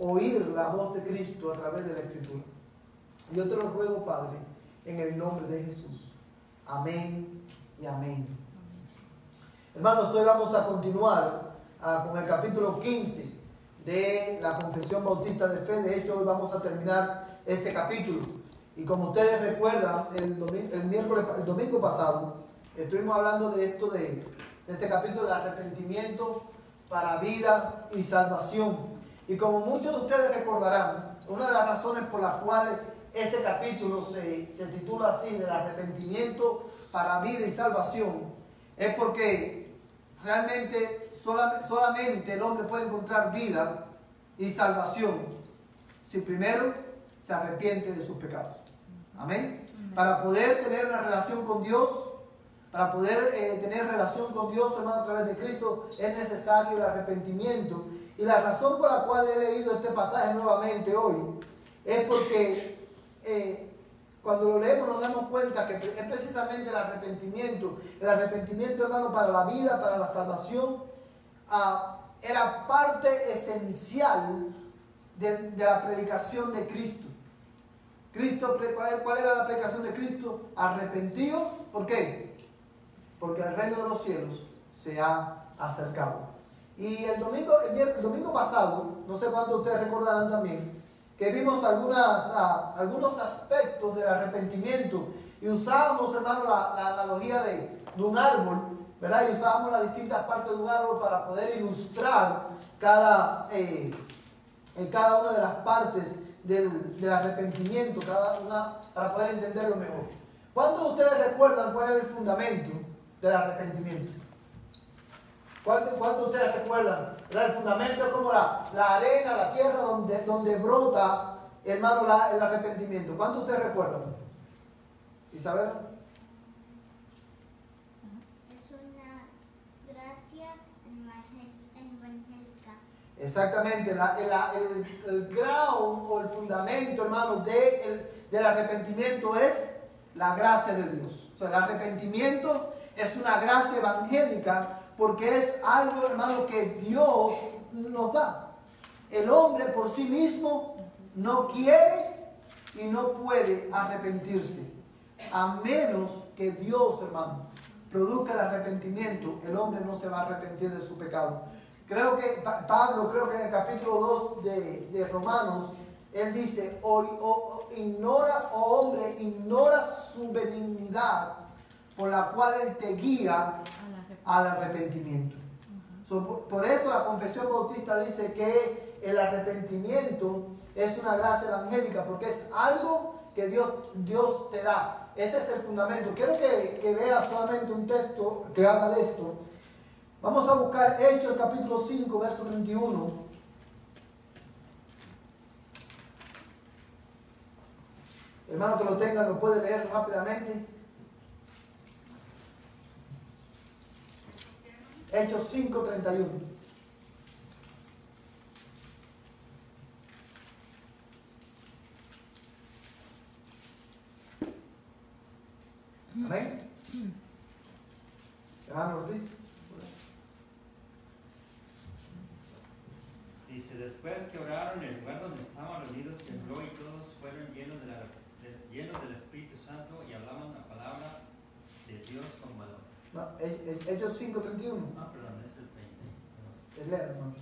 oír la voz de Cristo a través de la Escritura. Yo te lo ruego, Padre, en el nombre de Jesús. Amén y amén. Hermanos, hoy vamos a continuar con el capítulo 15 de la Confesión Bautista de Fe. De hecho, hoy vamos a terminar este capítulo. Y como ustedes recuerdan, el domingo pasado, estuvimos hablando de esto, de este capítulo de arrepentimiento para vida y salvación. Y como muchos de ustedes recordarán, una de las razones por las cuales este capítulo se titula así, del arrepentimiento para vida y salvación, es porque realmente solamente el hombre puede encontrar vida y salvación si primero se arrepiente de sus pecados. Amén. Para poder tener una relación con Dios, para poder tener relación con Dios, hermano, a través de Cristo, es necesario el arrepentimiento. Y la razón por la cual he leído este pasaje nuevamente hoy es porque cuando lo leemos nos damos cuenta que es precisamente el arrepentimiento, hermano, para la vida, para la salvación, era parte esencial de la predicación de Cristo. ¿Cuál era la predicación de Cristo? Arrepentíos, ¿por qué? Porque el reino de los cielos se ha acercado. Y el domingo pasado, no sé cuántos de ustedes recordarán también, que vimos algunos aspectos del arrepentimiento y usábamos, hermano, la analogía de un árbol, ¿verdad? Y usábamos las distintas partes de un árbol para poder ilustrar cada una de las partes del arrepentimiento, cada una para poder entenderlo mejor. ¿Cuántos de ustedes recuerdan cuál es el fundamento del arrepentimiento? ¿Cuántos de ustedes recuerdan? El fundamento es como la arena, la tierra donde brota, hermano, el arrepentimiento. ¿Cuántos de ustedes recuerdan? ¿Isabel? Es una gracia evangélica. Exactamente, el ground o el fundamento, hermano, del arrepentimiento es la gracia de Dios. O sea, el arrepentimiento es una gracia evangélica porque es algo, hermano, que Dios nos da. El hombre por sí mismo no quiere y no puede arrepentirse. A menos que Dios, hermano, produzca el arrepentimiento, el hombre no se va a arrepentir de su pecado. Creo que Pablo, en el capítulo 2 de Romanos, él dice, hombre, ignoras su benignidad por la cual él te guía al arrepentimiento. Por eso la Confesión Bautista dice que el arrepentimiento es una gracia evangélica, porque es algo que Dios te da. Ese es el fundamento. Quiero que veas solamente un texto que habla de esto. Vamos a buscar Hechos capítulo 5, verso 31. Hermano que lo tenga, lo puede leer rápidamente. Hechos 5, 31. Amén. Hermano Ortiz. Dice, después que oraron, el lugar donde estaban reunidos tembló y todos fueron llenos del Espíritu Santo y hablaban la palabra de Dios con valor. No, Hechos 5, 31. Ah, perdón, es el 20. Es leer, hermano.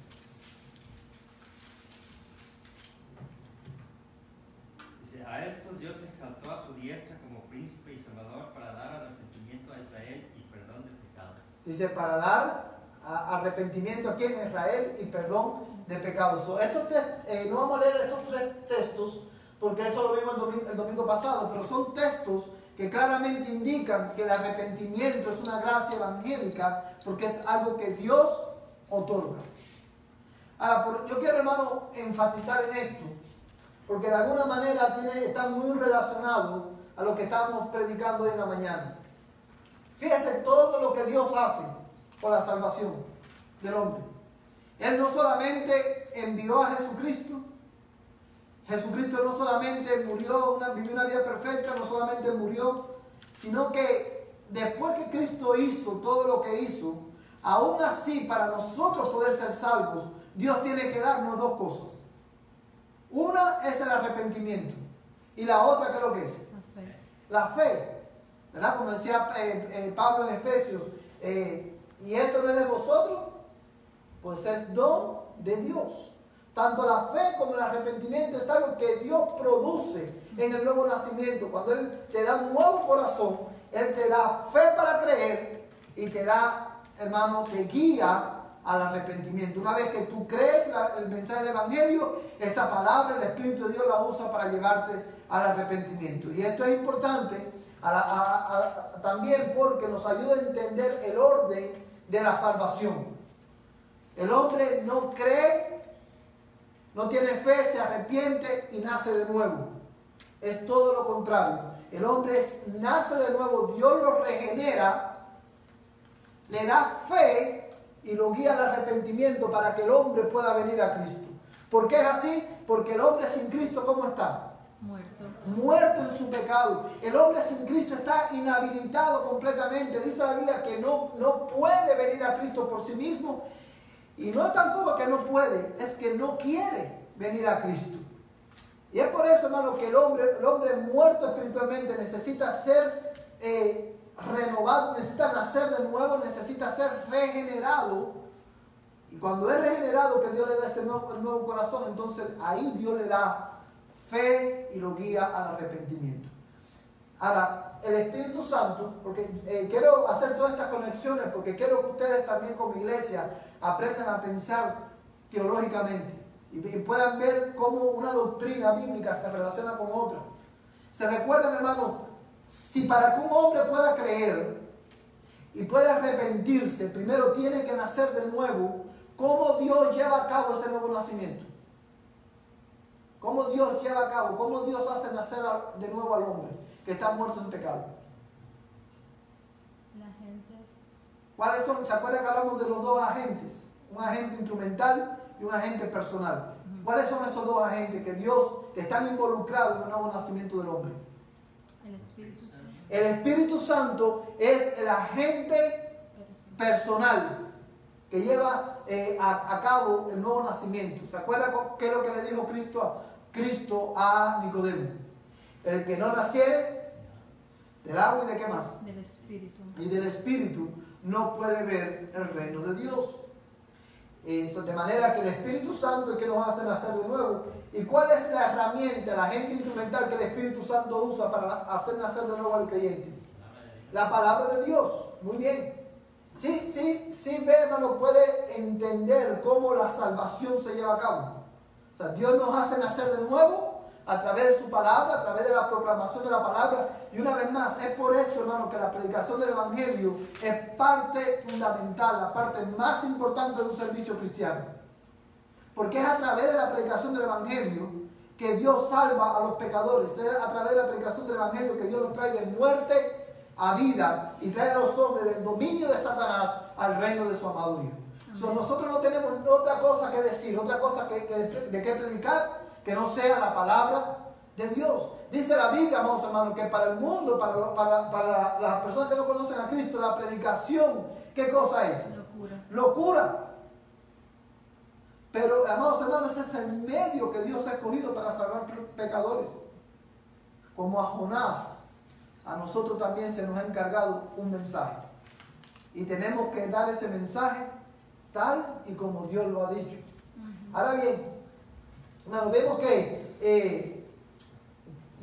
Dice, a estos Dios exaltó a su diestra como príncipe y salvador para dar arrepentimiento a Israel y perdón de pecados. Dice, para dar arrepentimiento aquí en Israel y perdón de pecados. No vamos a leer estos tres textos porque eso lo vimos el domingo pasado, pero son textos que claramente indican que el arrepentimiento es una gracia evangélica porque es algo que Dios otorga. Ahora, yo quiero, hermano, enfatizar en esto, porque de alguna manera está muy relacionado a lo que estábamos predicando hoy en la mañana. Fíjese todo lo que Dios hace por la salvación del hombre. Él no solamente envió a Jesucristo, Jesucristo no solamente vivió una vida perfecta, no solamente murió, sino que después que Cristo hizo todo lo que hizo, aún así para nosotros poder ser salvos, Dios tiene que darnos dos cosas. Una es el arrepentimiento. Y la otra, ¿qué es lo que es? La fe. ¿Verdad? Como decía Pablo en Efesios, y esto no es de vosotros, pues es don de Dios. Tanto la fe como el arrepentimiento es algo que Dios produce en el nuevo nacimiento. Cuando Él te da un nuevo corazón, Él te da fe para creer y te da, hermano, te guía al arrepentimiento. Una vez que tú crees el mensaje del Evangelio, esa palabra, el Espíritu de Dios la usa para llevarte al arrepentimiento. Y esto es importante también porque nos ayuda a entender el orden de la salvación. El hombre no cree, no tiene fe, se arrepiente y nace de nuevo. Es todo lo contrario. El hombre nace de nuevo, Dios lo regenera, le da fe y lo guía al arrepentimiento para que el hombre pueda venir a Cristo. ¿Por qué es así? Porque el hombre sin Cristo, ¿cómo está? Muerto. Muerto en su pecado. El hombre sin Cristo está inhabilitado completamente. Dice la Biblia que no puede venir a Cristo por sí mismo. Y no es tampoco que no puede, es que no quiere venir a Cristo. Y es por eso, hermano, que el hombre muerto espiritualmente necesita ser renovado, necesita nacer de nuevo, necesita ser regenerado. Y cuando es regenerado, que Dios le da ese nuevo corazón, entonces ahí Dios le da fe y lo guía al arrepentimiento. Ahora, el Espíritu Santo, porque quiero hacer todas estas conexiones, porque quiero que ustedes también como iglesia aprendan a pensar teológicamente y puedan ver cómo una doctrina bíblica se relaciona con otra. Se recuerdan, hermano, si para que un hombre pueda creer y pueda arrepentirse, primero tiene que nacer de nuevo. ¿Cómo Dios lleva a cabo ese nuevo nacimiento? ¿Cómo Dios lleva a cabo? ¿Cómo Dios hace nacer de nuevo al hombre que está muerto en pecado? La gente. ¿Cuáles son? ¿Se acuerdan que hablamos de los dos agentes? Un agente instrumental y un agente personal. ¿Cuáles son esos dos agentes que están involucrados en el nuevo nacimiento del hombre? El Espíritu Santo. El Espíritu Santo es el agente personal que lleva a cabo el nuevo nacimiento. ¿Se acuerdan qué es lo que le dijo Cristo a Nicodemo? El que no naciere del agua y de qué más? Del Espíritu. Y del Espíritu no puede ver el reino de Dios. De manera que el Espíritu Santo es el que nos hace nacer de nuevo. ¿Y cuál es la herramienta, la agente instrumental que el Espíritu Santo usa para hacer nacer de nuevo al creyente? La palabra de Dios. Muy bien. Sí, hermano, puede entender cómo la salvación se lleva a cabo. O sea, Dios nos hace nacer de nuevo a través de su palabra, a través de la proclamación de la palabra. Y una vez más, es por esto, hermano, que la predicación del Evangelio es parte fundamental, la parte más importante de un servicio cristiano. Porque es a través de la predicación del Evangelio que Dios salva a los pecadores. Es a través de la predicación del Evangelio que Dios los trae de muerte a vida y trae a los hombres del dominio de Satanás al reino de su amado Hijo. Nosotros no tenemos otra cosa que decir, otra cosa de qué predicar que no sea la palabra de Dios. Dice la Biblia, amados hermanos, que para el mundo, para las personas que no conocen a Cristo, la predicación, ¿qué cosa es? Locura. Pero, amados hermanos, ese es el medio que Dios ha escogido para salvar pecadores. Como a Jonás, a nosotros también se nos ha encargado un mensaje. Y tenemos que dar ese mensaje tal y como Dios lo ha dicho. Ahora bien, bueno, vemos que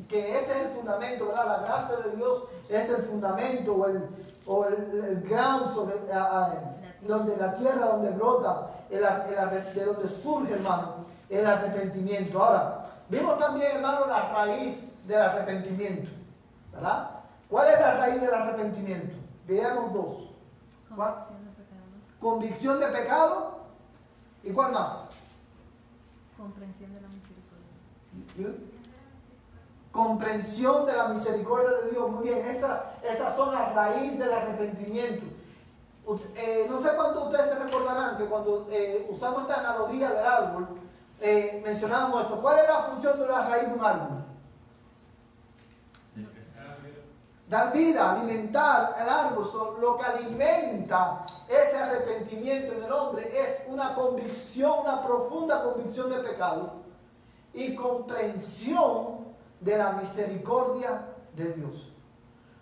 este es el fundamento, ¿verdad? La gracia de Dios es el fundamento o el ground donde la tierra donde brota, de donde surge, hermano, el arrepentimiento. Ahora, vemos también, hermano, la raíz del arrepentimiento, ¿verdad? ¿Cuál es la raíz del arrepentimiento? Veamos dos. Convicción de pecado. Convicción de pecado. ¿Y cuál más? Comprensión de la misericordia. Comprensión de la misericordia de Dios. Muy bien, esas son la raíz del arrepentimiento. No sé cuántos de ustedes se recordarán que cuando usamos esta analogía del árbol, mencionábamos esto. ¿Cuál es la función de la raíz de un árbol? Dar vida, alimentar el árbol. Lo que alimenta ese arrepentimiento en el hombre es una convicción, una profunda convicción de pecado. y comprensión de la misericordia de Dios.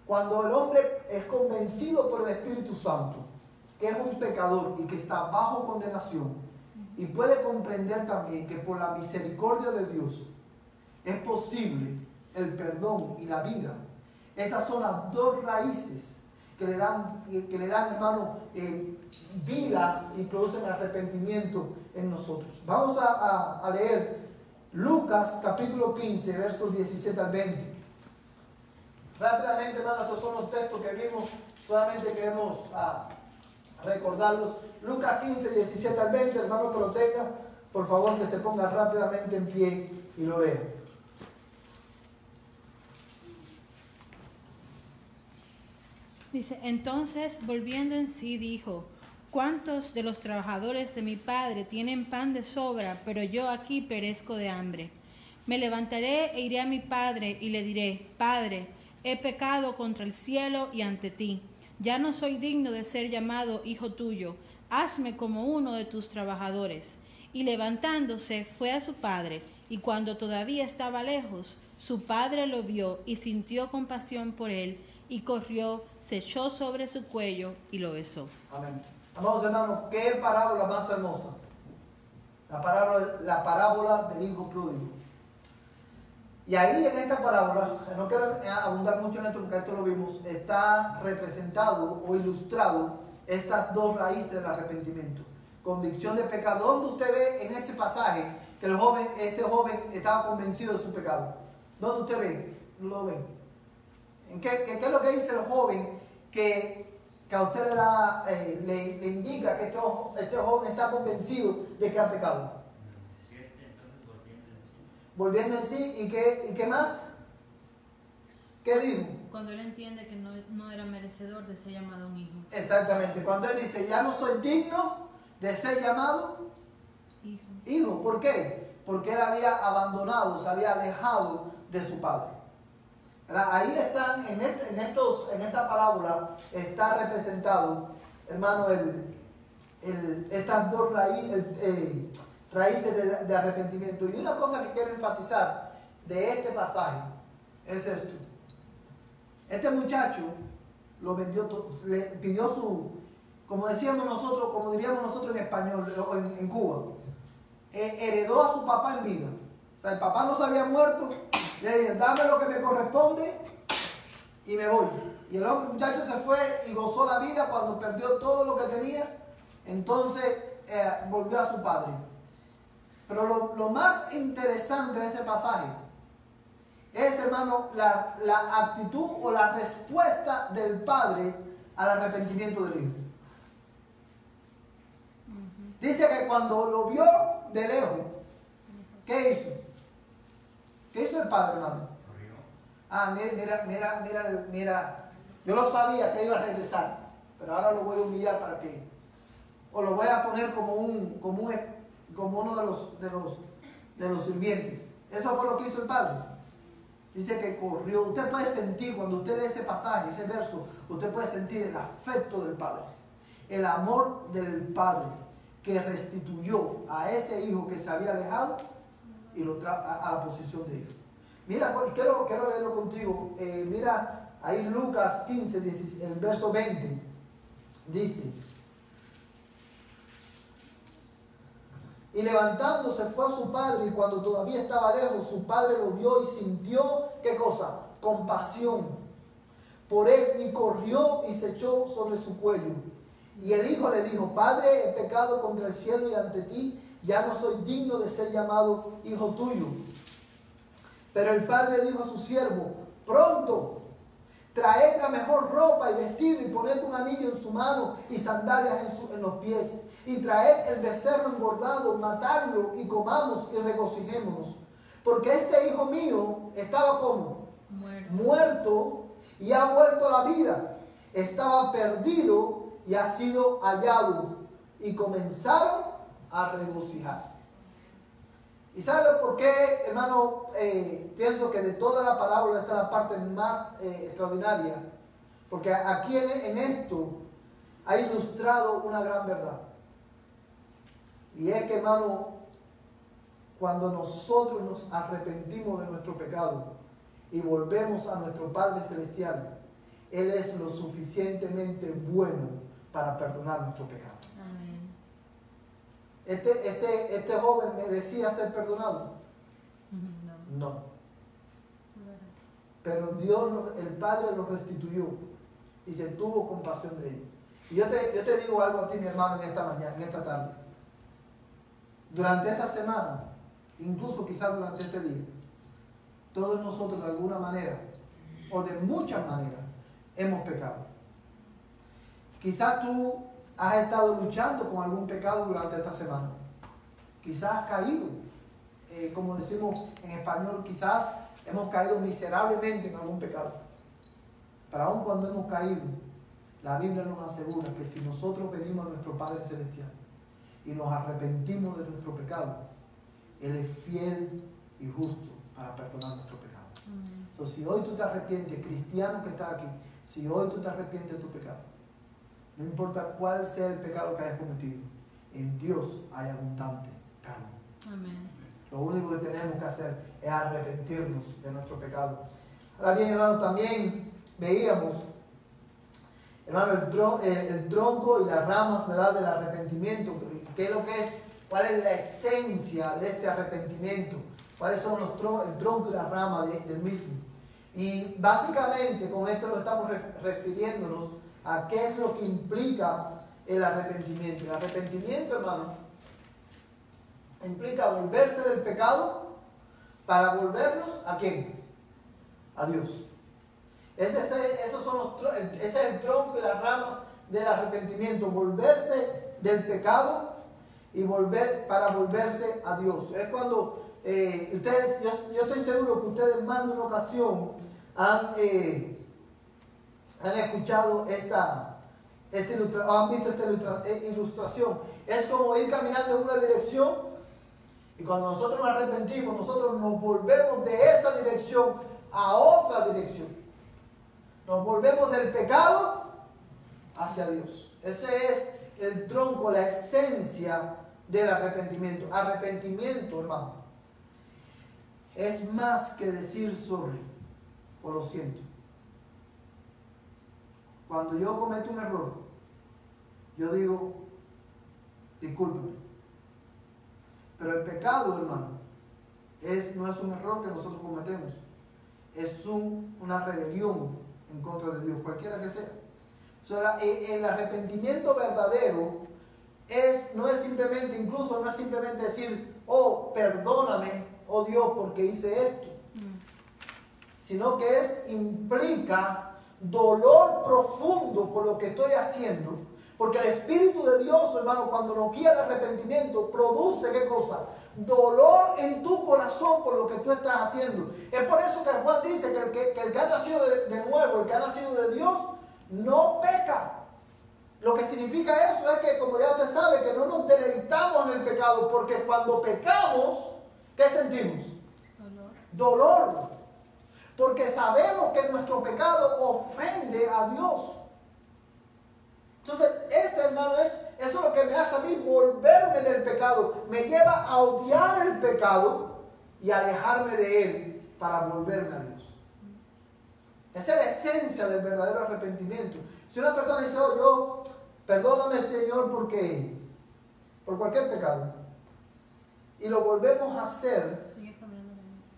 Cuando el hombre es convencido por el Espíritu Santo que es un pecador y que está bajo condenación, y puede comprender también que por la misericordia de Dios es posible el perdón y la vida. Esas son las dos raíces que le dan, hermano, vida y producen arrepentimiento en nosotros. Vamos a leer Lucas capítulo 15, versos 17 al 20. Rápidamente, hermano, estos son los textos que vimos, solamente queremos recordarlos. Lucas 15, 17 al 20, hermano, que lo tenga, por favor que se ponga rápidamente en pie y lo lea. Dice, entonces, volviendo en sí, dijo, ¿cuántos de los trabajadores de mi padre tienen pan de sobra, pero yo aquí perezco de hambre? Me levantaré e iré a mi padre y le diré, Padre, he pecado contra el cielo y ante ti. Ya no soy digno de ser llamado hijo tuyo. Hazme como uno de tus trabajadores. Y levantándose fue a su padre, y cuando todavía estaba lejos, su padre lo vio y sintió compasión por él, y corrió, se echó sobre su cuello y lo besó. Amén. Amados hermanos, ¿qué parábola más hermosa? La parábola del hijo pródigo. Y ahí en esta parábola, no quiero abundar mucho en esto porque esto lo vimos, está representado o ilustrado estas dos raíces del arrepentimiento. Convicción de pecado. ¿Dónde usted ve en ese pasaje que este joven estaba convencido de su pecado? ¿Dónde usted ve? ¿Lo ve? ¿Qué es lo que dice el joven que a usted le indica que este joven está convencido de que ha pecado? Volviendo en sí, ¿y qué más? ¿Qué dijo? Cuando él entiende que no era merecedor de ser llamado un hijo. Exactamente, cuando él dice, ya no soy digno de ser llamado hijo. ¿Por qué? Porque él había abandonado, se había alejado de su padre. Ahí están, en esta parábola está representado, hermano, estas dos raíces de arrepentimiento. Y una cosa que quiero enfatizar de este pasaje es esto. Este muchacho lo vendió, le pidió como diríamos nosotros en español, en Cuba, heredó a su papá en vida. O sea, el papá no se había muerto, le dijo, dame lo que me corresponde y me voy. Y el muchacho se fue y gozó la vida cuando perdió todo lo que tenía, entonces volvió a su padre. Pero lo más interesante de ese pasaje es, hermano, la actitud o la respuesta del padre al arrepentimiento del hijo. Dice que cuando lo vio de lejos, ¿qué hizo? ¿Qué hizo el padre, hermano? Mira, yo lo sabía que iba a regresar, pero ahora lo voy a humillar para que, o lo voy a poner como uno de los sirvientes. Eso fue lo que hizo el padre. Dice que corrió. Usted puede sentir, cuando usted lee ese pasaje, ese verso, usted puede sentir el afecto del padre, el amor del padre, que restituyó a ese hijo que se había alejado y lo trajo a la posición de hijo. Mira, quiero leerlo contigo. Mira, ahí Lucas 15, el verso 20, dice, y levantándose fue a su padre, y cuando todavía estaba lejos, su padre lo vio y sintió, ¿qué cosa? Compasión por él, y corrió y se echó sobre su cuello. Y el hijo le dijo, Padre, he pecado contra el cielo y ante ti, ya no soy digno de ser llamado hijo tuyo. Pero el padre dijo a su siervo, pronto, traed la mejor ropa y vestido, y poned un anillo en su mano y sandalias en los pies. Y traed el becerro engordado, matadlo y comamos y regocijémonos. Porque este hijo mío estaba como muerto y ha vuelto a la vida. Estaba perdido y ha sido hallado. Y comenzaron a regocijarse. ¿Y saben por qué, hermano? Pienso que de toda la parábola está la parte más extraordinaria. Porque aquí en esto ha ilustrado una gran verdad. Y es que, hermano, cuando nosotros nos arrepentimos de nuestro pecado y volvemos a nuestro Padre Celestial, Él es lo suficientemente bueno para perdonar nuestro pecado. Amén. ¿Este joven merecía ser perdonado? No. No. Pero Dios, el Padre lo restituyó y se tuvo compasión de él. Y yo te digo algo a ti, mi hermano, en esta mañana, en esta tarde. Durante esta semana, incluso quizás durante este día, todos nosotros de alguna manera, o de muchas maneras, hemos pecado. Quizás tú has estado luchando con algún pecado durante esta semana. Quizás has caído, como decimos en español, quizás hemos caído miserablemente en algún pecado. Pero aun cuando hemos caído, la Biblia nos asegura que si nosotros venimos a nuestro Padre Celestial y nos arrepentimos de nuestro pecado, Él es fiel y justo para perdonar nuestro pecado. Entonces, si hoy tú te arrepientes, cristiano que está aquí, si hoy tú te arrepientes de tu pecado, no importa cuál sea el pecado que hayas cometido, en Dios hay abundante perdón. Amén. Lo único que tenemos que hacer es arrepentirnos de nuestro pecado. Ahora bien, hermano, también veíamos, hermano, el tronco y las ramas, ¿verdad?, del arrepentimiento. ¿Qué es lo que es? ¿Cuál es la esencia de este arrepentimiento? ¿Cuáles son el tronco y las ramas del mismo? Y básicamente con esto lo estamos refiriéndonos a qué es lo que implica el arrepentimiento. El arrepentimiento, hermano, implica volverse del pecado para volvernos ¿a quién? A Dios. Ese es el tronco y las ramas del arrepentimiento, volverse del pecado y para volverse a Dios. Es cuando ustedes, yo estoy seguro que ustedes más de una ocasión han escuchado han visto esta ilustración. Es como ir caminando en una dirección y cuando nosotros nos arrepentimos, nosotros nos volvemos de esa dirección a otra dirección. Nos volvemos del pecado hacia Dios. Ese es el tronco, la esencia del arrepentimiento. Arrepentimiento, hermano, es más que decir sorry o lo siento. Cuando yo cometo un error, yo digo discúlpame. Pero el pecado, hermano, no es un error que nosotros cometemos. Es una rebelión en contra de Dios, cualquiera que sea. El arrepentimiento verdadero no es simplemente decir, oh, perdóname, oh Dios, porque hice esto. Sino que implica dolor profundo por lo que estoy haciendo. Porque el Espíritu de Dios, hermano, cuando nos guía al arrepentimiento, produce, ¿qué cosa? Dolor en tu corazón por lo que tú estás haciendo. Es por eso que Juan dice que el que ha nacido de nuevo, el que ha nacido de Dios, no peca. Lo que significa eso es que, como ya usted sabe, que no nos deleitamos en el pecado, porque cuando pecamos, ¿qué sentimos? Dolor. Porque sabemos que nuestro pecado ofende a Dios. Entonces, hermano, eso es lo que me hace a mí volverme del pecado. Me lleva a odiar el pecado y alejarme de él para volverme a Dios. Esa es la esencia del verdadero arrepentimiento. Si una persona dice, oh, perdóname, Señor, por cualquier pecado, y lo volvemos a hacer,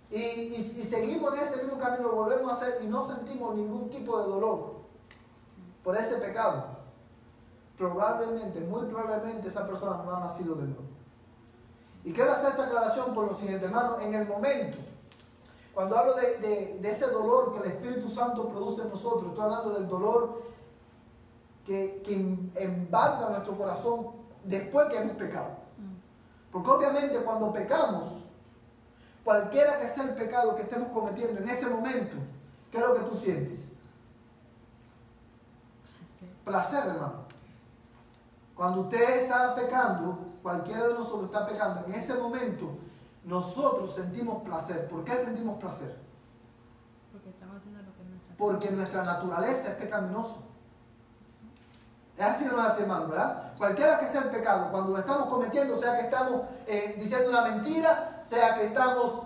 y seguimos en ese mismo camino, lo volvemos a hacer y no sentimos ningún tipo de dolor por ese pecado, muy probablemente esa persona no ha nacido de nuevo. Y quiero hacer esta aclaración por lo siguiente, hermano. En el momento, cuando hablo de ese dolor que el Espíritu Santo produce en nosotros, estoy hablando del dolor que embarga nuestro corazón después que hemos pecado. Porque obviamente cuando pecamos, cualquiera que sea el pecado que estemos cometiendo en ese momento, ¿qué es lo que tú sientes? Placer, hermano. Cuando usted está pecando, cualquiera de nosotros está pecando, en ese momento nosotros sentimos placer. ¿Por qué sentimos placer? Porque estamos haciendo lo que es nuestra. Porque nuestra naturaleza es pecaminosa. Es así o no es así, hermano, ¿verdad? Cualquiera que sea el pecado, cuando lo estamos cometiendo, sea que estamos diciendo una mentira, sea que estamos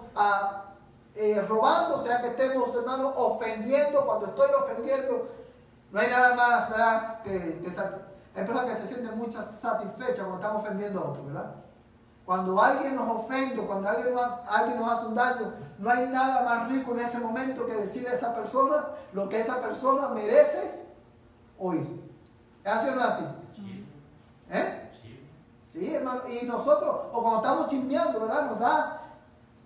robando, sea que estemos, hermano, ofendiendo. Cuando estoy ofendiendo, no hay nada más, ¿verdad? Hay personas que se sienten muy satisfechas cuando están ofendiendo a otros, ¿verdad? Cuando alguien nos ofende, cuando alguien nos hace un daño, no hay nada más rico en ese momento que decirle a esa persona lo que esa persona merece oír. ¿Es así o no es así? Sí. Sí, hermano. Y nosotros, o cuando estamos chismeando, ¿verdad? Nos da,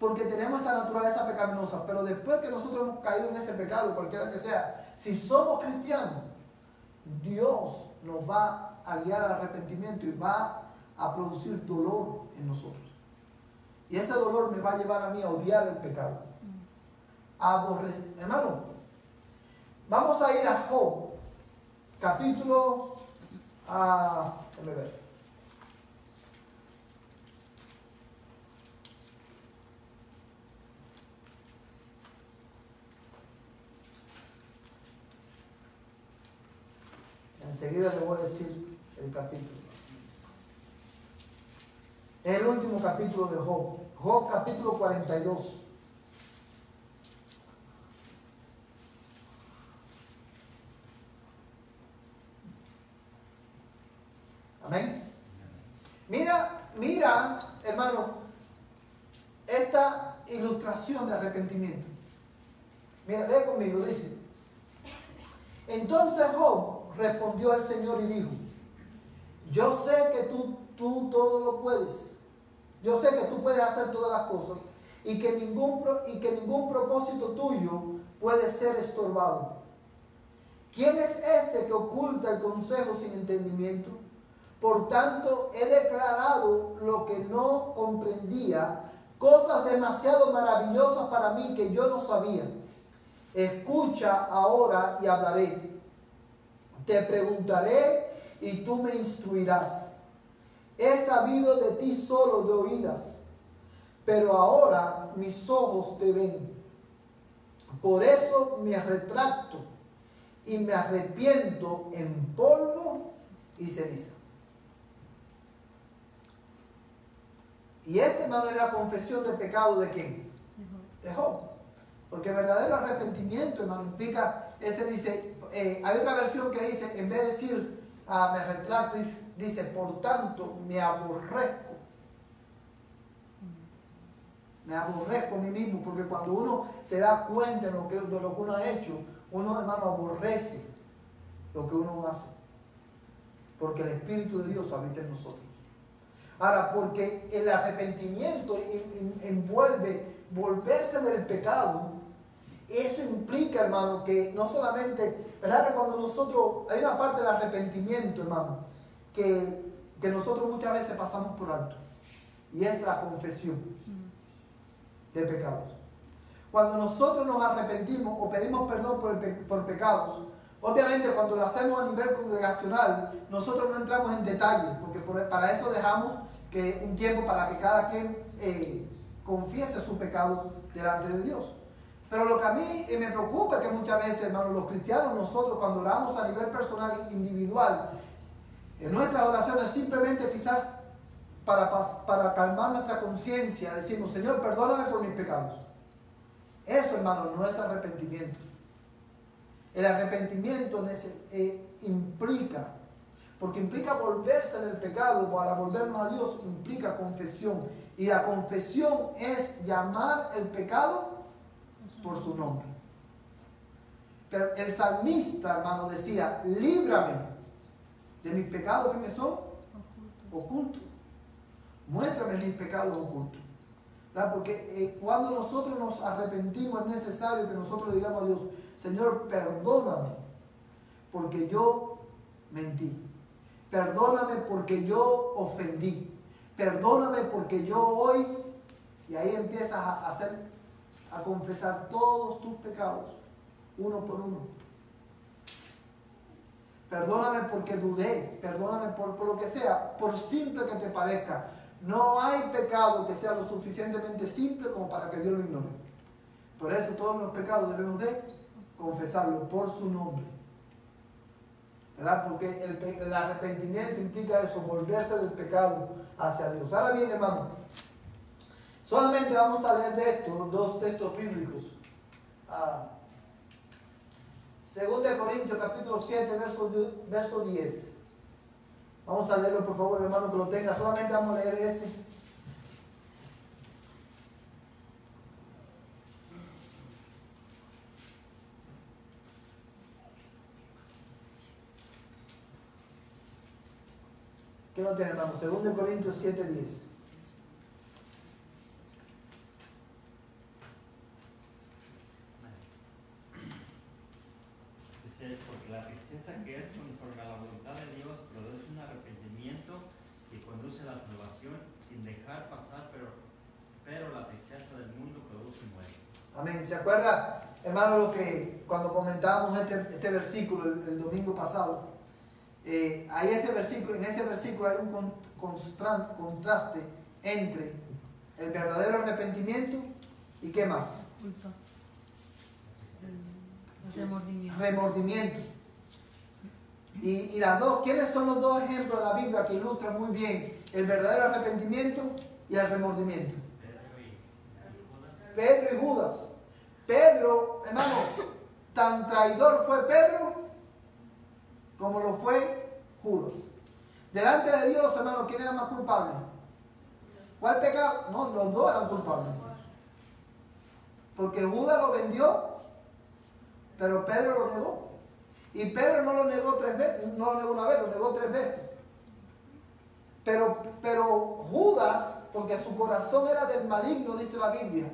porque tenemos esa naturaleza pecaminosa. Pero después que nosotros hemos caído en ese pecado, cualquiera que sea, si somos cristianos, Dios nos va a guiar al arrepentimiento y va a producir dolor en nosotros. Y ese dolor me va a llevar a mí a odiar el pecado. A aborrecer. Hermano, vamos a ir a Job, capítulo, déjame ver. Enseguida le voy a decir el capítulo. Es el último capítulo de Job. Job capítulo 42. Amén. Mira, hermano, esta ilustración de arrepentimiento. Mira, lee conmigo, dice. Entonces Job respondió al Señor y dijo: yo sé que tú todo lo puedes. Yo sé que tú puedes hacer todas las cosas y que ningún propósito tuyo puede ser estorbado. ¿Quién es este que oculta el consejo sin entendimiento? Por tanto, he declarado lo que no comprendía, cosas demasiado maravillosas para mí que yo no sabía. Escucha ahora y hablaré. Te preguntaré y tú me instruirás. He sabido de ti solo de oídas, pero ahora mis ojos te ven. Por eso me retracto y me arrepiento en polvo y ceniza. Y hermano, es la confesión de pecado ¿de quién? De Job. Porque verdadero arrepentimiento, hermano, implica, dice, hay otra versión que dice, en vez de decir me retracto, dice, por tanto me aborrezco. Me aborrezco a mí mismo, porque cuando uno se da cuenta de lo que uno ha hecho, uno, hermano, aborrece lo que uno hace. Porque el Espíritu de Dios habita en nosotros. Ahora, porque el arrepentimiento envuelve volverse del pecado. Eso implica, hermano, que no solamente, ¿verdad? Que cuando nosotros, hay una parte del arrepentimiento, hermano, que nosotros muchas veces pasamos por alto. Y es la confesión de pecados. Cuando nosotros nos arrepentimos o pedimos perdón por pecados, obviamente cuando lo hacemos a nivel congregacional, nosotros no entramos en detalles, porque para eso dejamos un tiempo para que cada quien confiese su pecado delante de Dios. Pero lo que a mí me preocupa es que muchas veces, hermanos, los cristianos, nosotros cuando oramos a nivel personal, individual, en nuestras oraciones simplemente quizás para calmar nuestra conciencia, decimos, Señor, perdóname por mis pecados. Eso, hermano, no es arrepentimiento. El arrepentimiento implica, porque implica volverse del pecado, para volvernos a Dios, implica confesión. Y la confesión es llamar el pecado por su nombre. Pero el salmista, hermano, decía, líbrame de mis pecados que me son ocultos. Muéstrame mis pecados ocultos. ¿Verdad? Porque cuando nosotros nos arrepentimos es necesario que nosotros le digamos a Dios, Señor, perdóname porque yo mentí. Perdóname porque yo ofendí. Perdóname porque yo hoy... Y ahí empiezas a confesar todos tus pecados, uno por uno. Perdóname porque dudé, perdóname por lo que sea, por simple que te parezca. No hay pecado que sea lo suficientemente simple como para que Dios lo ignore. Por eso todos los pecados debemos de confesarlo por su nombre. ¿verdad? Porque el arrepentimiento implica eso, volverse del pecado hacia Dios. Ahora bien, hermano, solamente vamos a leer de esto 2 textos bíblicos. 2 Corintios capítulo 7, verso 10. Vamos a leerlo, por favor, hermano, que lo tenga. Solamente vamos a leer ese. ¿Qué no tiene, hermano? 2 Corintios 7, 10. Dice, porque la tristeza que es conforme a la voluntad de Dios produce un arrepentimiento y conduce a la salvación sin dejar pasar, pero la tristeza del mundo produce muerte. Amén. ¿Se acuerda, hermano, lo que cuando comentábamos este versículo el domingo pasado? Ahí en ese versículo hay un contraste entre el verdadero arrepentimiento y ¿qué más? Culpa. El remordimiento. Remordimiento. Y las dos, ¿quiénes son los dos ejemplos de la Biblia que ilustran muy bien el verdadero arrepentimiento y el remordimiento? Pedro y Judas. Pedro, hermano, tan traidor fue Pedro como lo fue Judas. Delante de Dios, hermano, ¿quién era más culpable? ¿Cuál pecado? No, los dos eran culpables. Porque Judas lo vendió, pero Pedro lo negó. Y Pedro no lo negó 3 veces, no lo negó una vez, lo negó 3 veces. Pero Judas, porque su corazón era del maligno, dice la Biblia,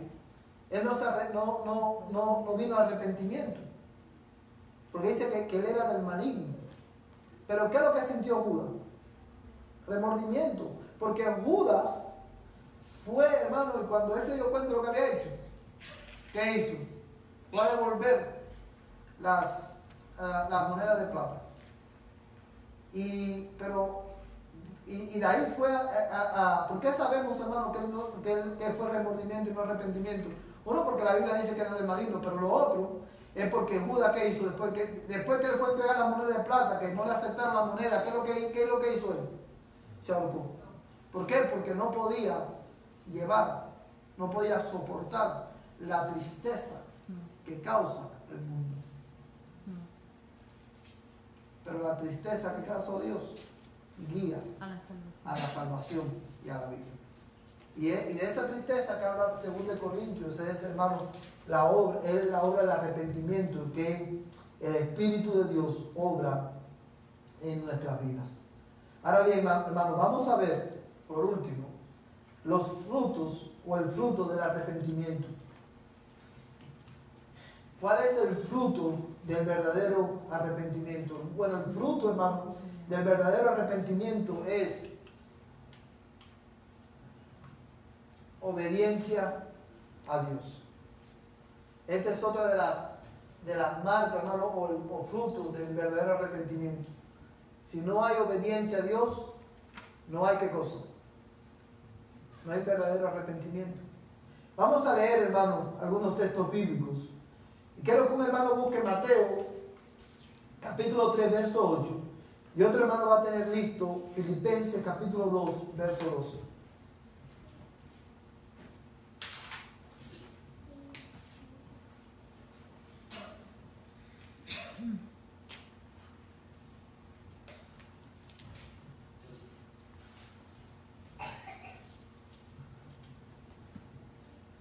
él no vino al arrepentimiento. Porque dice que él era del maligno. Pero ¿qué es lo que sintió Judas? Remordimiento. Porque Judas fue, hermano, y cuando él se dio cuenta de lo que había hecho, ¿qué hizo? Fue a devolver las monedas de plata. Y de ahí fue ¿por qué sabemos, hermano, que fue remordimiento y no arrepentimiento? Uno, porque la Biblia dice que era del maligno, pero lo otro es porque Judas, ¿qué hizo? Después que él fue a entregar la moneda de plata, que no le aceptaron la moneda, ¿qué es lo que hizo él? Se ahorcó. ¿Por qué? Porque no podía no podía soportar la tristeza que causa el mundo. Pero la tristeza que causó Dios guía a la salvación y a la vida. Y de esa tristeza que habla 2 Corintios, es, hermano, es la obra del arrepentimiento que el Espíritu de Dios obra en nuestras vidas. Ahora bien, hermano, vamos a ver, por último, los frutos o el fruto del arrepentimiento. ¿Cuál es el fruto del verdadero arrepentimiento? Bueno, el fruto, hermano, del verdadero arrepentimiento es obediencia a Dios. Esta es otra de las marcas, hermano, o frutos del verdadero arrepentimiento. Si no hay obediencia a Dios, no hay qué cosa. No hay verdadero arrepentimiento. Vamos a leer, hermano, algunos textos bíblicos. Y quiero que un hermano busque Mateo, capítulo 3, verso 8. Y otro hermano va a tener listo Filipenses, capítulo 2, verso 12.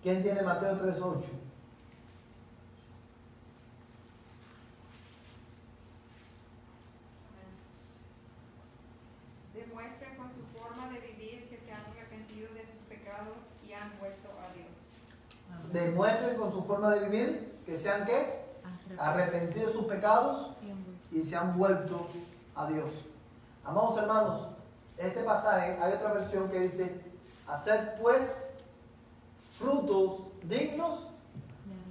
¿Quién tiene Mateo 3, 8? Demuestren con su forma de vivir que se han arrepentido de sus pecados y han vuelto a Dios. Demuestren con su forma de vivir que se han ¿qué? Arrepentido de sus pecados y se han vuelto a Dios. Amados hermanos, este pasaje hay otra versión que dice: haced pues frutos dignos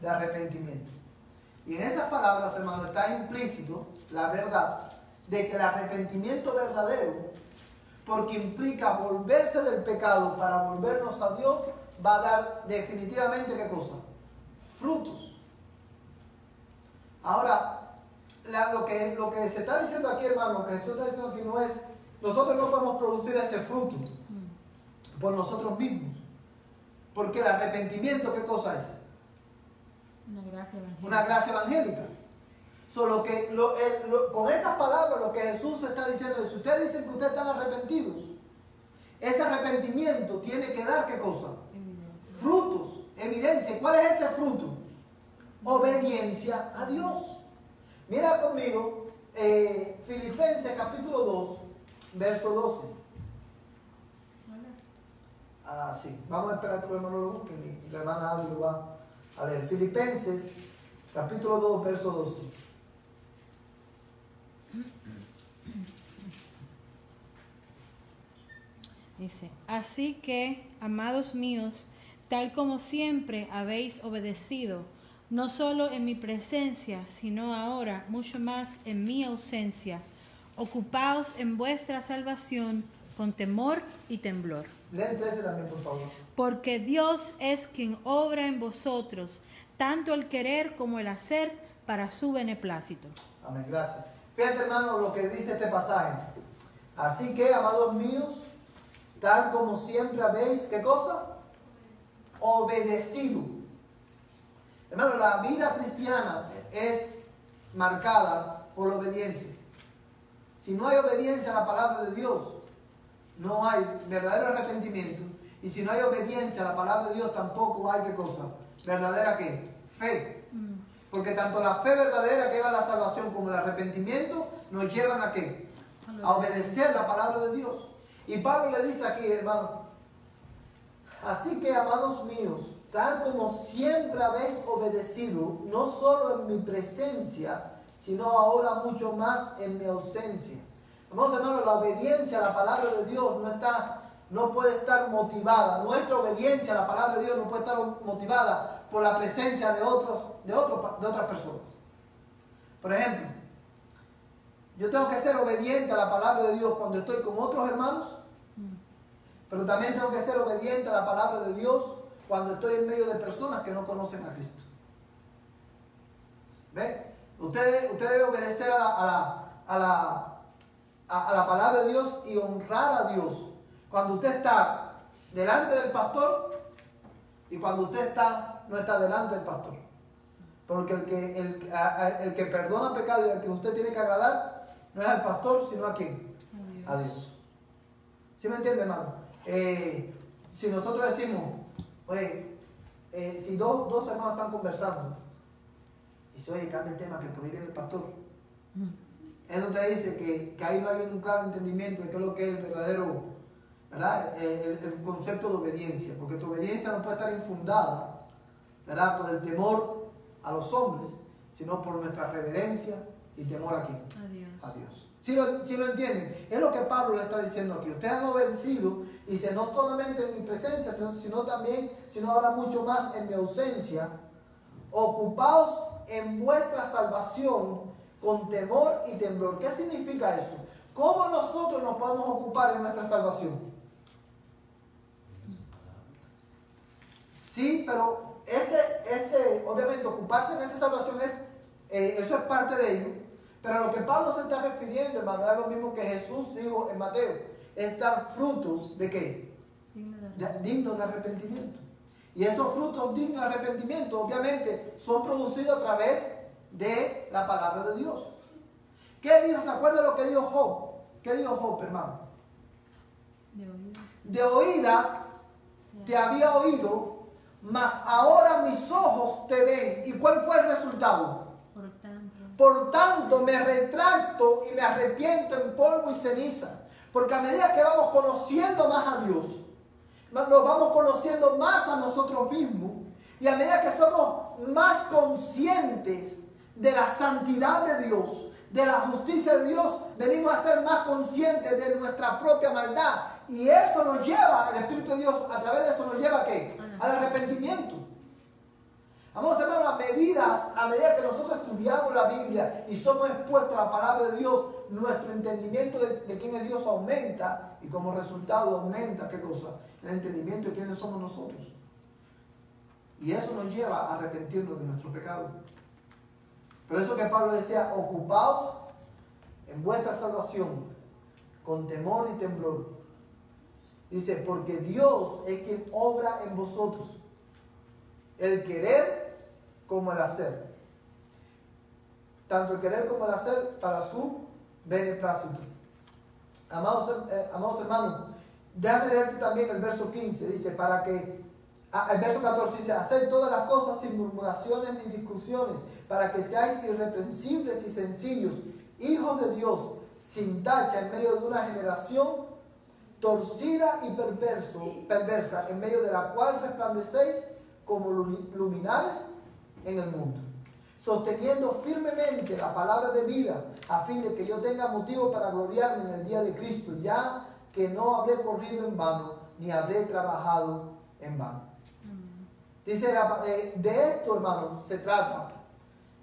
de arrepentimiento. Y en esas palabras, hermanos, está implícito la verdad de que el arrepentimiento verdadero, porque implica volverse del pecado para volvernos a Dios, va a dar definitivamente ¿qué cosa? Frutos. Ahora, lo que se está diciendo aquí, hermano, lo que Jesús está diciendo aquí no es, nosotros no podemos producir ese fruto por nosotros mismos. Porque el arrepentimiento, ¿qué cosa es? Una gracia evangélica. Una gracia evangélica. Solo que con estas palabras lo que Jesús está diciendo es, si ustedes dicen que ustedes están arrepentidos, ese arrepentimiento tiene que dar ¿qué cosa? Evidencia. Frutos, evidencia. ¿Cuál es ese fruto? Obediencia a Dios. Mira conmigo, Filipenses capítulo 2, verso 12. Ah, sí. Vamos a esperar que los hermanos lo busquen y la hermana Adi lo va a leer. Filipenses capítulo 2, verso 12. Dice, así que, amados míos, tal como siempre habéis obedecido, no solo en mi presencia, sino ahora mucho más en mi ausencia, ocupaos en vuestra salvación con temor y temblor. Leen 13 también, por favor. Porque Dios es quien obra en vosotros, tanto el querer como el hacer, para su beneplácito. Amén, gracias. Fíjate, hermano, lo que dice este pasaje. Así que, amados míos, tal como siempre habéis, ¿qué cosa? Obedecido. Hermano, la vida cristiana es marcada por la obediencia. Si no hay obediencia a la palabra de Dios, no hay verdadero arrepentimiento. Y si no hay obediencia a la palabra de Dios, tampoco hay, ¿qué cosa? ¿Verdadera qué? Fe. Porque tanto la fe verdadera que lleva a la salvación como el arrepentimiento nos llevan a ¿qué? A obedecer la palabra de Dios. Y Pablo le dice aquí, hermano, así que, amados míos, tal como siempre habéis obedecido, no solo en mi presencia, sino ahora mucho más en mi ausencia. Amados hermanos, la obediencia a la palabra de Dios no puede estar motivada. Nuestra obediencia a la palabra de Dios no puede estar motivada por la presencia de otras personas. Por ejemplo, yo tengo que ser obediente a la palabra de Dios cuando estoy con otros hermanos, pero también tengo que ser obediente a la palabra de Dios cuando estoy en medio de personas que no conocen a Cristo. ¿Ve? Usted debe obedecer a la palabra de Dios y honrar a Dios cuando usted está delante del pastor y cuando usted no está delante del pastor. Porque el que perdona pecado y el que usted tiene que agradar no es al pastor, sino a ¿quién? A Dios. ¿Sí me entiende, hermano? Si nosotros decimos, oye, si dos hermanos están conversando y dice, oye, cambia el tema, que por ahí viene el pastor. Eso te dice que ahí no hay un claro entendimiento de qué es lo que es el verdadero, ¿verdad? El concepto de obediencia, porque tu obediencia no puede estar infundada, ¿verdad? Por el temor a los hombres, sino por nuestra reverencia y temor a ¿quién? A Dios. ¿Sí lo entienden? Es lo que Pablo le está diciendo aquí. Ustedes han obedecido, y dice, no solamente en mi presencia, sino ahora mucho más en mi ausencia. Ocupaos en vuestra salvación con temor y temblor. ¿Qué significa eso? ¿Cómo nosotros nos podemos ocupar en nuestra salvación? Sí, pero obviamente ocuparse en esa salvación eso es parte de ello. Pero a lo que Pablo se está refiriendo, hermano, es lo mismo que Jesús dijo en Mateo. Es dar frutos ¿de qué? Dignos de arrepentimiento. Y esos frutos dignos de arrepentimiento, obviamente, son producidos a través de la palabra de Dios. ¿Qué dijo? ¿Se acuerda lo que dijo Job? ¿Qué dijo Job, hermano? De oídas te había oído, mas ahora mis ojos te ven. ¿Y cuál fue el resultado? Por tanto, me retracto y me arrepiento en polvo y ceniza. Porque a medida que vamos conociendo más a Dios, nos vamos conociendo más a nosotros mismos. Y a medida que somos más conscientes de la santidad de Dios, de la justicia de Dios, venimos a ser más conscientes de nuestra propia maldad. Y eso nos lleva, el Espíritu de Dios, a través de eso nos lleva ¿a qué? Al arrepentimiento. Vamos, hermanos, a medida que nosotros estudiamos la Biblia y somos expuestos a la palabra de Dios, nuestro entendimiento de quién es Dios aumenta, y como resultado aumenta, ¿qué cosa? El entendimiento de quiénes somos nosotros. Y eso nos lleva a arrepentirnos de nuestro pecado. Por eso que Pablo decía, ocupaos en vuestra salvación con temor y temblor. Dice, porque Dios es quien obra en vosotros el querer como el hacer. Tanto el querer como el hacer para su beneplácito. Amados hermanos, déjame leerte también el verso 15. Dice, para que, el verso 14 dice, haced todas las cosas sin murmuraciones ni discusiones, para que seáis irreprensibles y sencillos, hijos de Dios, sin tacha en medio de una generación torcida y perversa, en medio de la cual resplandecéis como luminares en el mundo, sosteniendo firmemente la palabra de vida, a fin de que yo tenga motivo para gloriarme en el día de Cristo, ya que no habré corrido en vano, ni habré trabajado en vano. Dice, de esto, hermano, se trata,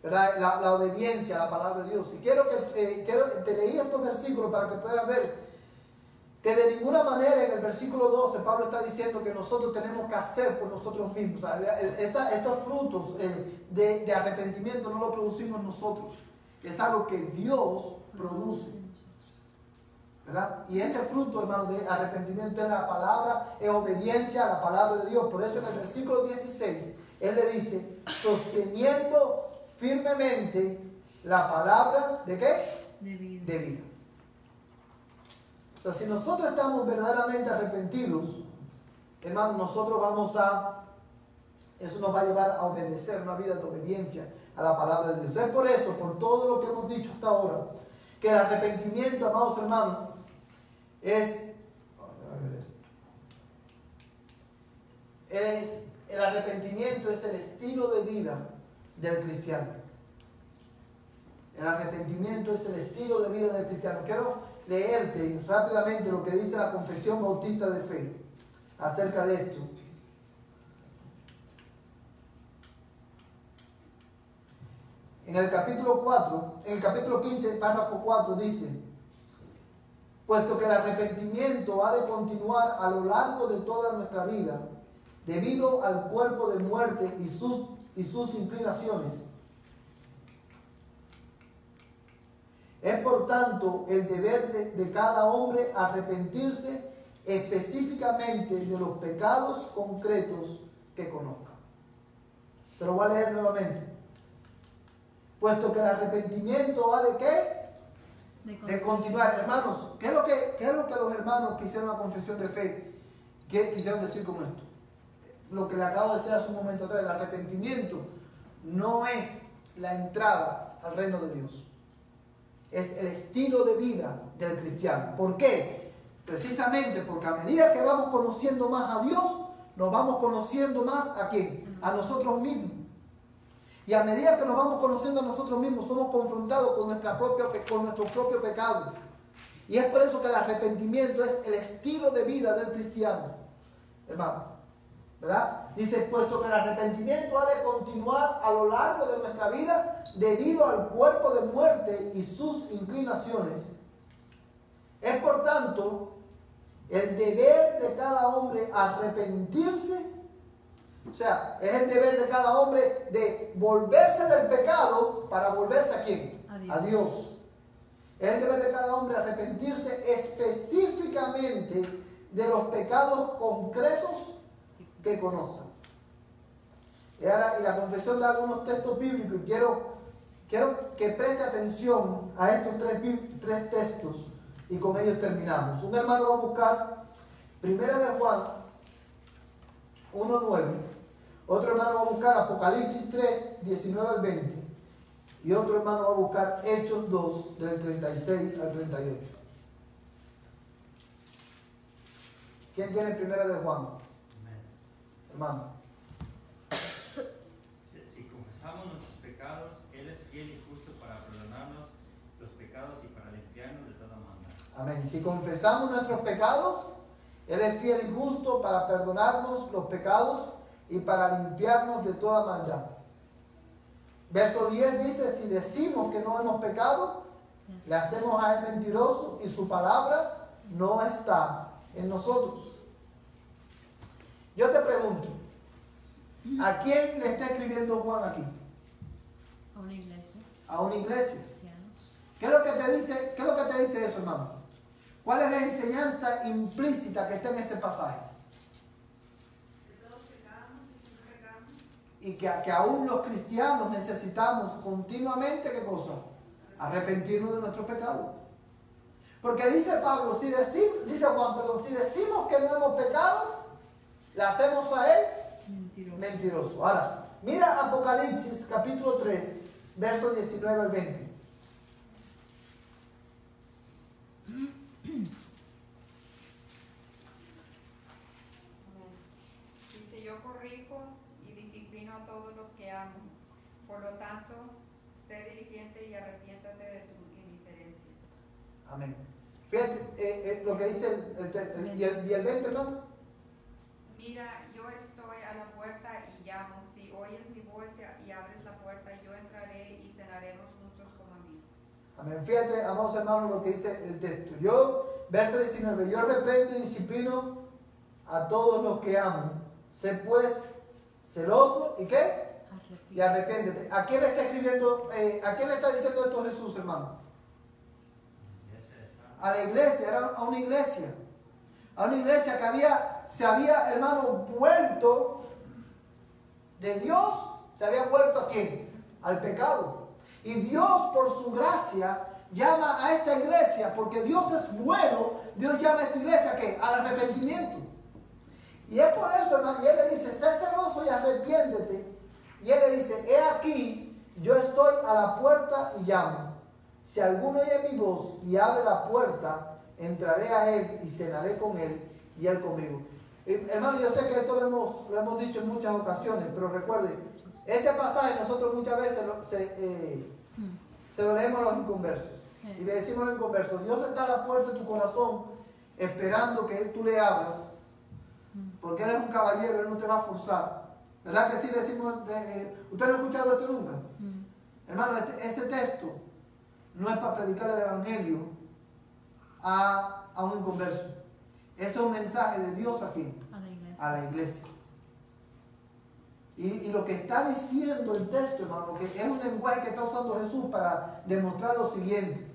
¿verdad? La obediencia a la palabra de Dios. Y te leí estos versículos para que puedas ver que de ninguna manera en el versículo 12 Pablo está diciendo que nosotros tenemos que hacer por nosotros mismos. O sea, estos frutos de arrepentimiento no los producimos nosotros. Es algo que Dios produce, ¿verdad? Y ese fruto, hermano, de arrepentimiento es la palabra, es obediencia a la palabra de Dios. Por eso en el versículo 16 él le dice, sosteniendo firmemente la palabra ¿de qué? De vida. De vida. O sea, si nosotros estamos verdaderamente arrepentidos, hermano, eso nos va a llevar a obedecer, una vida de obediencia a la palabra de Dios. Es por eso, por todo lo que hemos dicho hasta ahora, que el arrepentimiento, amados hermanos, el arrepentimiento es el estilo de vida del cristiano. El arrepentimiento es el estilo de vida del cristiano. Quiero leerte rápidamente lo que dice la Confesión Bautista de Fe acerca de esto. En el capítulo 15, párrafo 4 dice, puesto que el arrepentimiento ha de continuar a lo largo de toda nuestra vida, debido al cuerpo de muerte y sus inclinaciones, es por tanto el deber de cada hombre arrepentirse específicamente de los pecados concretos que conozca. Te lo voy a leer nuevamente. Puesto que el arrepentimiento ha de ¿qué? De continuar. Hermanos, ¿qué es lo que los hermanos que hicieron la confesión de fe quisieron decir con esto? Lo que le acabo de decir hace un momento atrás, el arrepentimiento no es la entrada al reino de Dios. Es el estilo de vida del cristiano. ¿Por qué? Precisamente porque a medida que vamos conociendo más a Dios, nos vamos conociendo más ¿a quién? A nosotros mismos. Y a medida que nos vamos conociendo a nosotros mismos, somos confrontados con nuestro propio pecado. Y es por eso que el arrepentimiento es el estilo de vida del cristiano. Hermano, ¿verdad? Dice, puesto que el arrepentimiento ha de continuar a lo largo de nuestra vida debido al cuerpo de muerte y sus inclinaciones. Es por tanto el deber de cada hombre arrepentirse. O sea, es el deber de cada hombre de volverse del pecado para volverse ¿a quién? A Dios. Es el deber de cada hombre arrepentirse específicamente de los pecados concretos que conozcan. Y la confesión de algunos textos bíblicos. Quiero que preste atención a estos tres textos y con ellos terminamos. Un hermano va a buscar 1 de Juan 1:9. Otro hermano va a buscar Apocalipsis 3, 19 al 20. Y otro hermano va a buscar Hechos 2, del 36 al 38. ¿Quién tiene 1 de Juan? Amén. Hermano. Si confesamos nuestros pecados, Él es fiel y justo para perdonarnos los pecados y para limpiarnos de toda maldad. Amén. Si confesamos nuestros pecados, Él es fiel y justo para perdonarnos los pecados y para limpiarnos de toda maldad. Verso 10 dice, si decimos que no hemos pecado, le hacemos a Él mentiroso y su palabra no está en nosotros. Yo te pregunto, ¿a quién le está escribiendo Juan aquí? A una iglesia. a una iglesia. Cristianos. ¿Qué es lo que te dice? ¿Qué es lo que te dice eso, hermano? ¿Cuál es la enseñanza implícita que está en ese pasaje? Que todos pecamos, que siempre pecamos. Y que aún los cristianos necesitamos continuamente, ¿qué cosa? Arrepentirnos de nuestros pecados. Porque dice Pablo, dice Juan, perdón, si decimos que no hemos pecado, le hacemos a él mentiroso. Ahora, mira Apocalipsis capítulo 3, versos 19 al 20. Dice, yo corrijo y disciplino a todos los que amo. Por lo tanto, sé diligente y arrepiéntate de tu indiferencia. Amén. Fíjate lo que dice y el 20, hermano. Mira, yo estoy a la puerta y llamo. Si oyes mi voz y abres la puerta, yo entraré y cenaremos juntos como amigos. Amén. Fíjate, amados hermanos, lo que dice el texto. Verso 19, yo reprendo y disciplino a todos los que amo. Sé pues celoso y ¿qué? Y arrepiéntete. ¿A quién le está escribiendo, a quién le está diciendo esto Jesús, hermano? A la iglesia, era a una iglesia. A una iglesia que se había, hermano, vuelto de Dios. ¿Se había vuelto a quién? Al pecado. Y Dios, por su gracia, llama a esta iglesia, porque Dios es bueno, Dios llama a esta iglesia ¿qué? Al arrepentimiento. Y es por eso, hermano, y Él le dice, sé celoso y arrepiéntete. Y Él le dice, he aquí, yo estoy a la puerta y llamo. Si alguno oye mi voz y abre la puerta, entraré a Él y cenaré con Él y Él conmigo. Hermano, yo sé que esto lo hemos dicho en muchas ocasiones, pero recuerde, este pasaje nosotros muchas veces se lo leemos a los inconversos. Y le decimos a los inconversos, Dios está a la puerta de tu corazón esperando que tú le abras, porque Él es un caballero, Él no te va a forzar. ¿Verdad que sí decimos? ¿Usted no ha escuchado esto nunca? Hermano, ese texto no es para predicar el evangelio a un inconverso. Ese es un mensaje de Dios aquí, a la iglesia. Y lo que está diciendo el texto, hermano, que es un lenguaje que está usando Jesús para demostrar lo siguiente.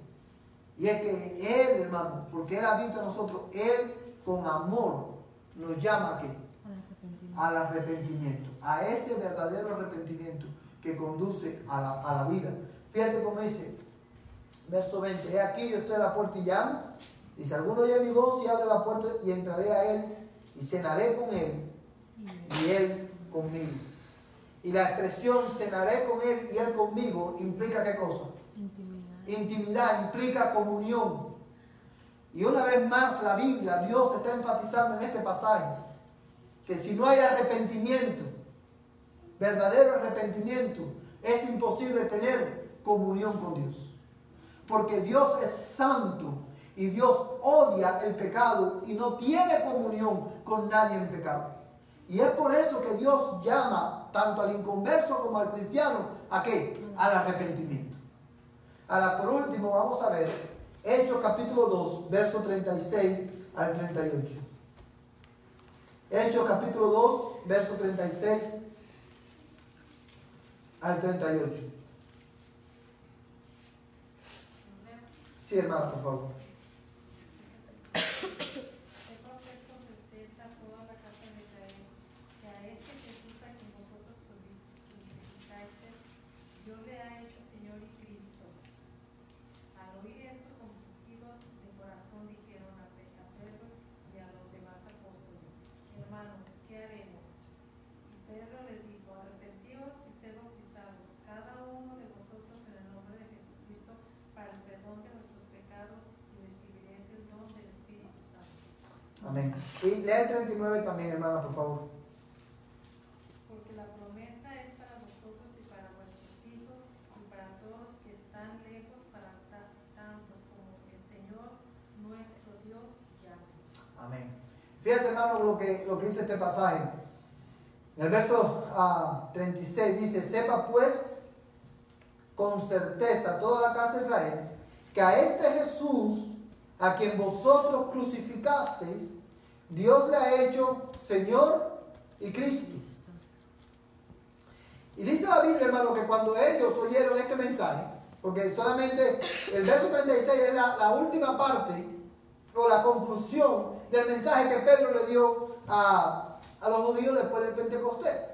Y es que Él, hermano, porque Él habita en nosotros, Él con amor nos llama ¿a qué? Al arrepentimiento. A ese verdadero arrepentimiento que conduce a la vida. Fíjate cómo dice, verso 20, he aquí yo estoy a la puerta y llamo. Y si alguno oye mi voz y abre la puerta y entraré a Él y cenaré con Él y Él conmigo. Y la expresión cenaré con Él y Él conmigo implica ¿qué cosa? Intimidad, implica comunión. Y una vez más la Biblia, Dios está enfatizando en este pasaje que si no hay arrepentimiento, verdadero arrepentimiento, es imposible tener comunión con Dios. Porque Dios es santo y Dios odia el pecado y no tiene comunión con nadie en el pecado. Y es por eso que Dios llama tanto al inconverso como al cristiano ¿a qué? Al arrepentimiento. Ahora, por último, vamos a ver Hechos capítulo 2, verso 36 al 38. Hechos capítulo 2, verso 36 al 38. Sí, hermana, por favor. Yo le ha hecho Señor y Cristo. Al oír esto, confundidos de corazón, dijeron a Pedro y a los demás apóstoles, hermanos, ¿qué haremos? Y Pedro les dijo, arrepentíos y sed bautizados, cada uno de vosotros en el nombre de Jesucristo, para el perdón de nuestros pecados, y recibiréis el don del Espíritu Santo. Amén. Y lea el 39 también, hermana, por favor. Porque la promesa es para vosotros y para vuestros hijos y para todos los que están lejos, para tantos como el Señor nuestro Dios llame. Amén. Fíjate, hermano, lo que dice este pasaje. En el verso 36 dice, sepa pues con certeza toda la casa de Israel que a este Jesús, a quien vosotros crucificasteis, Dios le ha hecho Señor y Cristo. Y dice la Biblia, hermano, que cuando ellos oyeron este mensaje, porque solamente el verso 36 es la última parte o la conclusión del mensaje que Pedro le dio a los judíos después del Pentecostés.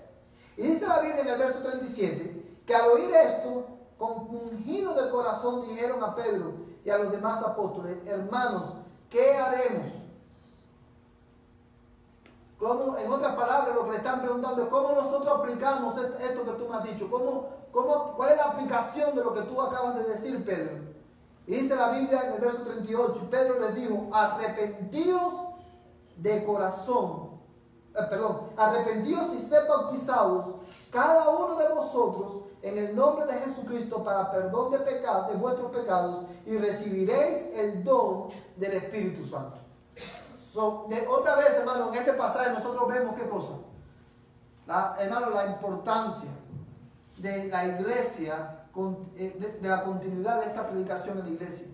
Y dice la Biblia en el verso 37 que al oír esto, compungido de corazón, dijeron a Pedro y a los demás apóstoles: hermanos, ¿qué haremos? ¿Cómo, en otras palabras, lo que le están preguntando es cómo nosotros aplicamos esto que tú me has dicho? ¿Cuál es la aplicación de lo que tú acabas de decir, Pedro? Y dice la Biblia en el verso 38, Pedro les dijo: arrepentíos de corazón, arrepentíos y sed bautizados cada uno de vosotros en el nombre de Jesucristo para perdón de vuestros pecados, y recibiréis el don del Espíritu Santo. Otra vez, hermano, en este pasaje nosotros vemos qué cosa. Hermano, la importancia de la iglesia, de la continuidad de esta predicación en la iglesia.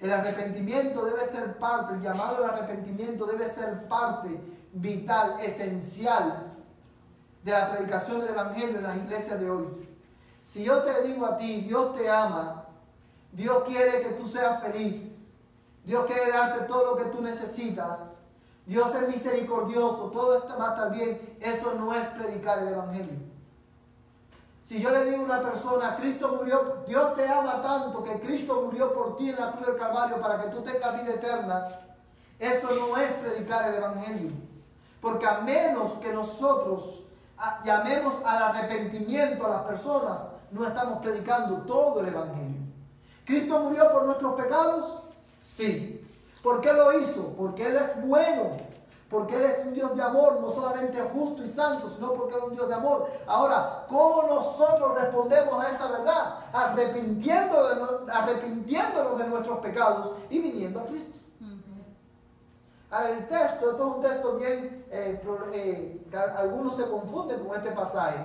El arrepentimiento debe ser parte, el llamado al arrepentimiento debe ser parte vital, esencial de la predicación del Evangelio en las iglesias de hoy. Si yo te digo a ti, Dios te ama, Dios quiere que tú seas feliz, Dios quiere darte todo lo que tú necesitas, Dios es misericordioso, todo esto va a estar bien, eso no es predicar el Evangelio. Si yo le digo a una persona: Cristo murió, Dios te ama tanto que Cristo murió por ti en la cruz del Calvario para que tú tengas vida eterna, eso no es predicar el Evangelio. Porque a menos que nosotros llamemos al arrepentimiento a las personas, no estamos predicando todo el Evangelio. ¿Cristo murió por nuestros pecados? Sí. ¿Por qué lo hizo? Porque Él es bueno. Porque Él es un Dios de amor, no solamente justo y santo, sino porque Él es un Dios de amor. Ahora, ¿cómo nosotros respondemos a esa verdad? Arrepintiéndonos de nuestros pecados y viniendo a Cristo. Ahora, el texto, esto es un texto bien, algunos se confunden con este pasaje.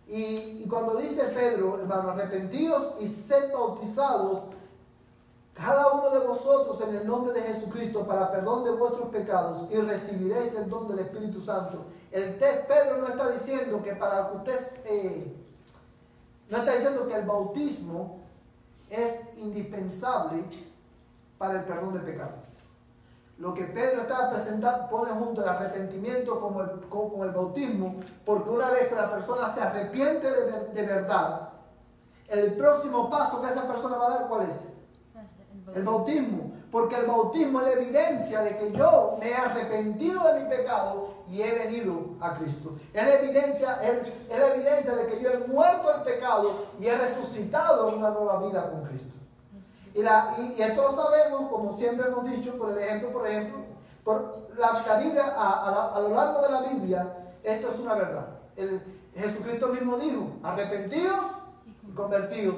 Y cuando dice Pedro, hermano, arrepentíos y sed bautizados cada uno de vosotros en el nombre de Jesucristo para perdón de vuestros pecados, y recibiréis el don del Espíritu Santo. Pedro no está diciendo que para que usted, no está diciendo que el bautismo es indispensable para el perdón de pecado. Lo que Pedro está presentando pone junto el arrepentimiento con el bautismo, porque una vez que la persona se arrepiente de verdad, el próximo paso que esa persona va a dar, ¿cuál es? El bautismo. Porque el bautismo es la evidencia de que yo me he arrepentido de mi pecado y he venido a Cristo. Es la evidencia de que yo he muerto al pecado y he resucitado en una nueva vida con Cristo. Y esto lo sabemos, como siempre hemos dicho, por la Biblia, a lo largo de la Biblia, esto es una verdad. Jesucristo mismo dijo: arrepentidos y convertidos,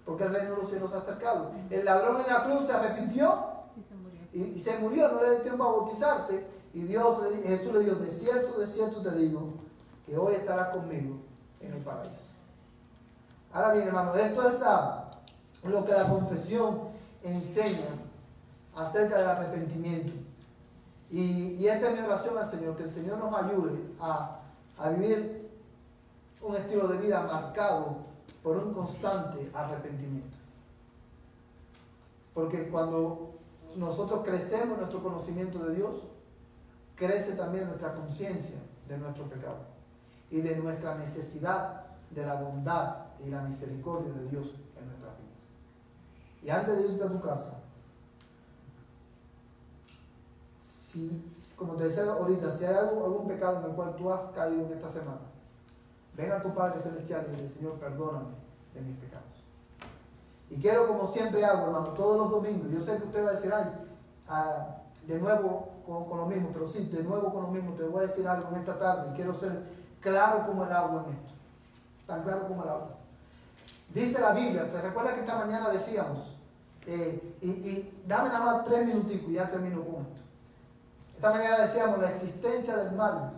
porque el reino de los cielos se ha acercado. El ladrón en la cruz se arrepintió y se murió, no le dio tiempo a bautizarse. Y Jesús le dijo: de cierto te digo, que hoy estarás conmigo en el paraíso. Ahora bien, hermano, esto es lo que la confesión enseña acerca del arrepentimiento. Y esta es mi oración al Señor, que el Señor nos ayude a vivir un estilo de vida marcado por un constante arrepentimiento. Porque cuando nosotros crecemos en nuestro conocimiento de Dios, crece también nuestra conciencia de nuestro pecado y de nuestra necesidad de la bondad y la misericordia de Dios en nuestras vidas. Y antes de irte a tu casa, como te decía ahorita, si hay algún pecado en el cual tú has caído en esta semana, ven a tu Padre Celestial y dile: Señor, perdóname de mis pecados. Y quiero, como siempre hago, hermano, todos los domingos, yo sé que usted va a decir: de nuevo con lo mismo, pero sí, de nuevo con lo mismo, te voy a decir algo en esta tarde, y quiero ser claro como el agua en esto, tan claro como el agua. Dice la Biblia, ¿se recuerda que esta mañana decíamos? Y dame nada más 3 minuticos y ya termino con esto. Esta mañana decíamos: la existencia del mal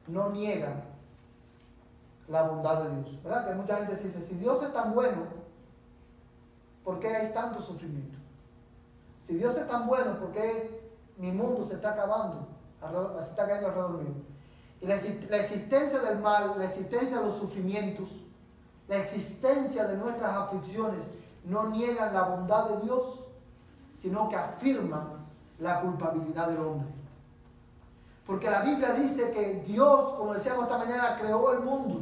no niega la bondad de Dios. ¿Verdad? Que mucha gente dice: si Dios es tan bueno, ¿por qué hay tanto sufrimiento? Si Dios es tan bueno, ¿por qué mi mundo se está acabando? Se está cayendo alrededor mío. Y la existencia del mal, la existencia de los sufrimientos, la existencia de nuestras aflicciones no niegan la bondad de Dios, sino que afirman la culpabilidad del hombre. Porque la Biblia dice que Dios, como decíamos esta mañana, creó el mundo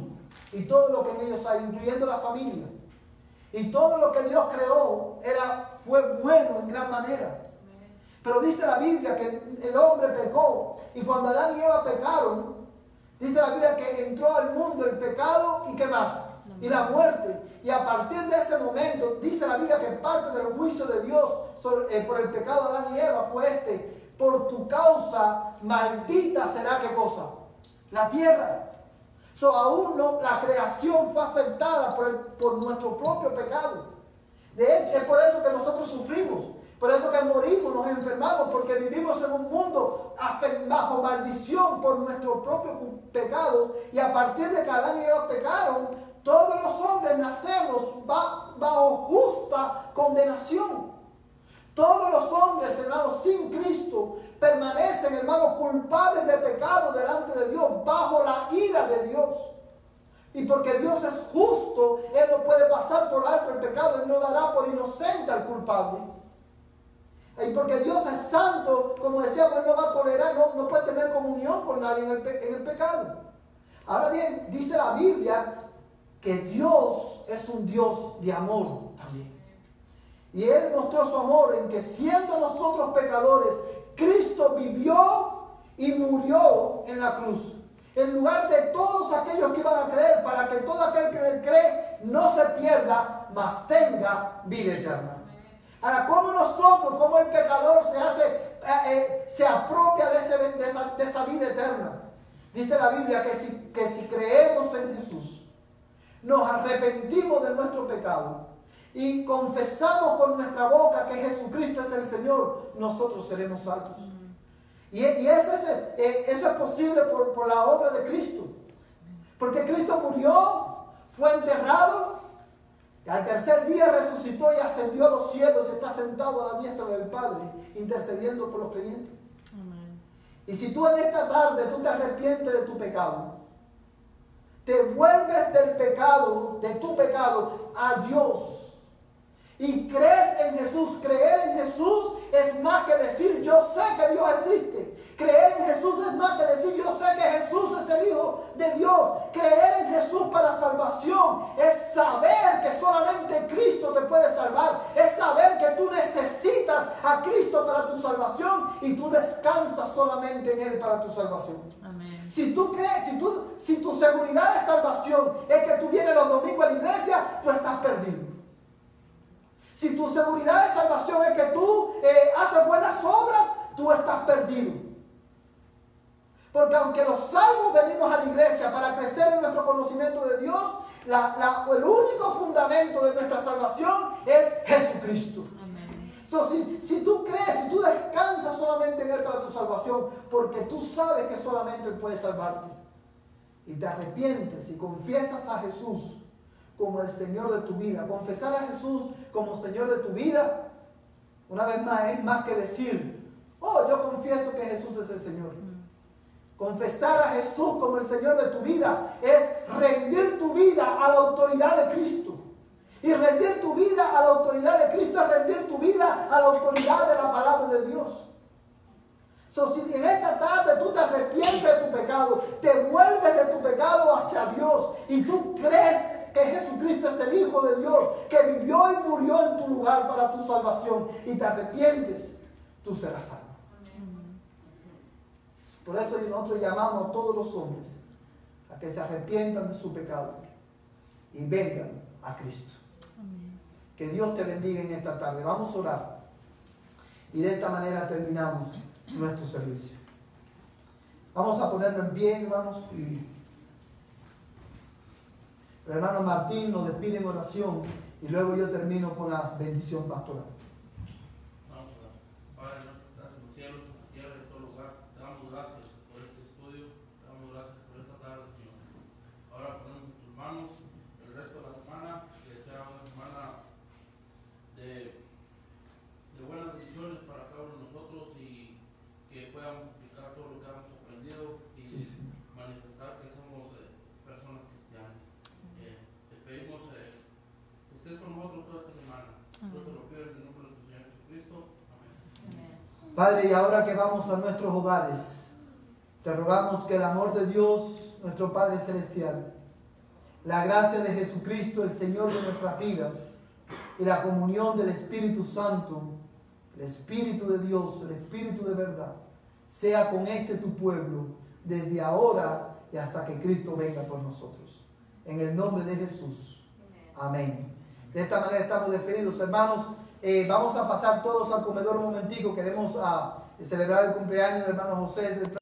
y todo lo que en ellos hay, incluyendo la familia. Y todo lo que Dios creó fue bueno en gran manera. Pero dice la Biblia que el hombre pecó. Y cuando Adán y Eva pecaron, dice la Biblia que entró al mundo el pecado y ¿qué más? Y la muerte. Y a partir de ese momento, dice la Biblia que parte del juicio de Dios por el pecado de Adán y Eva fue por tu causa maldita será ¿qué cosa? La tierra. Aún no, la creación fue afectada por nuestro propio pecado. De hecho, es por eso que nosotros sufrimos. Por eso que morimos, nos enfermamos, porque vivimos en un mundo bajo maldición por nuestros propios pecados. Y a partir de que Adán y Eva pecaron, todos los hombres nacemos bajo justa condenación. Todos los hombres, hermanos, sin Cristo, permanecen, hermanos, culpables de pecado delante de Dios, bajo la ira de Dios. Y porque Dios es justo, Él no puede pasar por alto el pecado, Él no dará por inocente al culpable. Y porque Dios es santo, como decíamos, Él no va a tolerar, no puede tener comunión con nadie en el pecado. Ahora bien, dice la Biblia que Dios es un Dios de amor también. Y Él mostró su amor en que siendo nosotros pecadores, Cristo vivió y murió en la cruz. En lugar de todos aquellos que iban a creer, para que todo aquel que cree no se pierda, mas tenga vida eterna. Ahora, ¿cómo nosotros, cómo el pecador se apropia de esa vida eterna? Dice la Biblia que si creemos en Jesús, nos arrepentimos de nuestro pecado y confesamos con nuestra boca que Jesucristo es el Señor, nosotros seremos salvos. Y eso es posible por la obra de Cristo. Porque Cristo murió, fue enterrado, y al tercer día resucitó y ascendió a los cielos y está sentado a la diestra del Padre, intercediendo por los creyentes. Amén. Y si tú en esta tarde tú te arrepientes de tu pecado, te vuelves del pecado, de tu pecado, a Dios, y crees en Jesús, creer en Jesús es más que decir yo sé que Dios existe. Creer en Jesús es más que decir yo sé que Jesús es el Hijo de Dios. Creer en Jesús para salvación es saber que solamente Cristo te puede salvar. Es saber que tú necesitas a Cristo para tu salvación y tú descansas solamente en Él para tu salvación. Amén. Si tú crees, si tu seguridad de salvación es que tú vienes los domingos a la iglesia, tú estás perdido. Si tu seguridad de salvación es que tú haces buenas obras, tú estás perdido. Porque aunque los salvos venimos a la iglesia para crecer en nuestro conocimiento de Dios, el único fundamento de nuestra salvación es Jesucristo. Amén. Si tú crees, si tú descansas solamente en Él para tu salvación, porque tú sabes que solamente Él puede salvarte, y te arrepientes y confiesas a Jesús como el Señor de tu vida. Confesar a Jesús como Señor de tu vida, una vez más, es más que decir, oh, yo confieso que Jesús es el Señor. Confesar a Jesús como el Señor de tu vida es rendir tu vida a la autoridad de Cristo. Y rendir tu vida a la autoridad de Cristo es rendir tu vida a la autoridad de la palabra de Dios. Si en esta tarde tú te arrepientes de tu pecado, te vuelves de tu pecado hacia Dios y tú crees que Jesucristo es el Hijo de Dios, que vivió y murió en tu lugar para tu salvación, y te arrepientes, tú serás salvo. Amén. Por eso nosotros llamamos a todos los hombres a que se arrepientan de su pecado y vengan a Cristo. Amén. Que Dios te bendiga en esta tarde. Vamos a orar y de esta manera terminamos nuestro servicio. Vamos a ponernos en pie, hermanos, y el hermano Martín nos despide en oración y luego yo termino con la bendición pastoral. Vamos a orar. Padre, gracias por los cielos, por la tierra y en todo lugar. Te damos gracias por este estudio, te damos gracias por esta tarde, Señor. Ahora ponemos en tus manos el resto de la semana, que sea una semana de buenas decisiones para cada uno de nosotros y que podamos aplicar todo lo que hemos aprendido y manifestar que somos personas cristianas. Te pedimos Padre, y ahora que vamos a nuestros hogares, te rogamos que el amor de Dios, nuestro Padre Celestial, la gracia de Jesucristo, el Señor de nuestras vidas, y la comunión del Espíritu Santo, el Espíritu de Dios, el Espíritu de verdad, sea con tu pueblo, desde ahora y hasta que Cristo venga por nosotros. En el nombre de Jesús. Amén. De esta manera estamos despedidos, hermanos. Vamos a pasar todos al comedor un momentico. Queremos celebrar el cumpleaños del hermano José.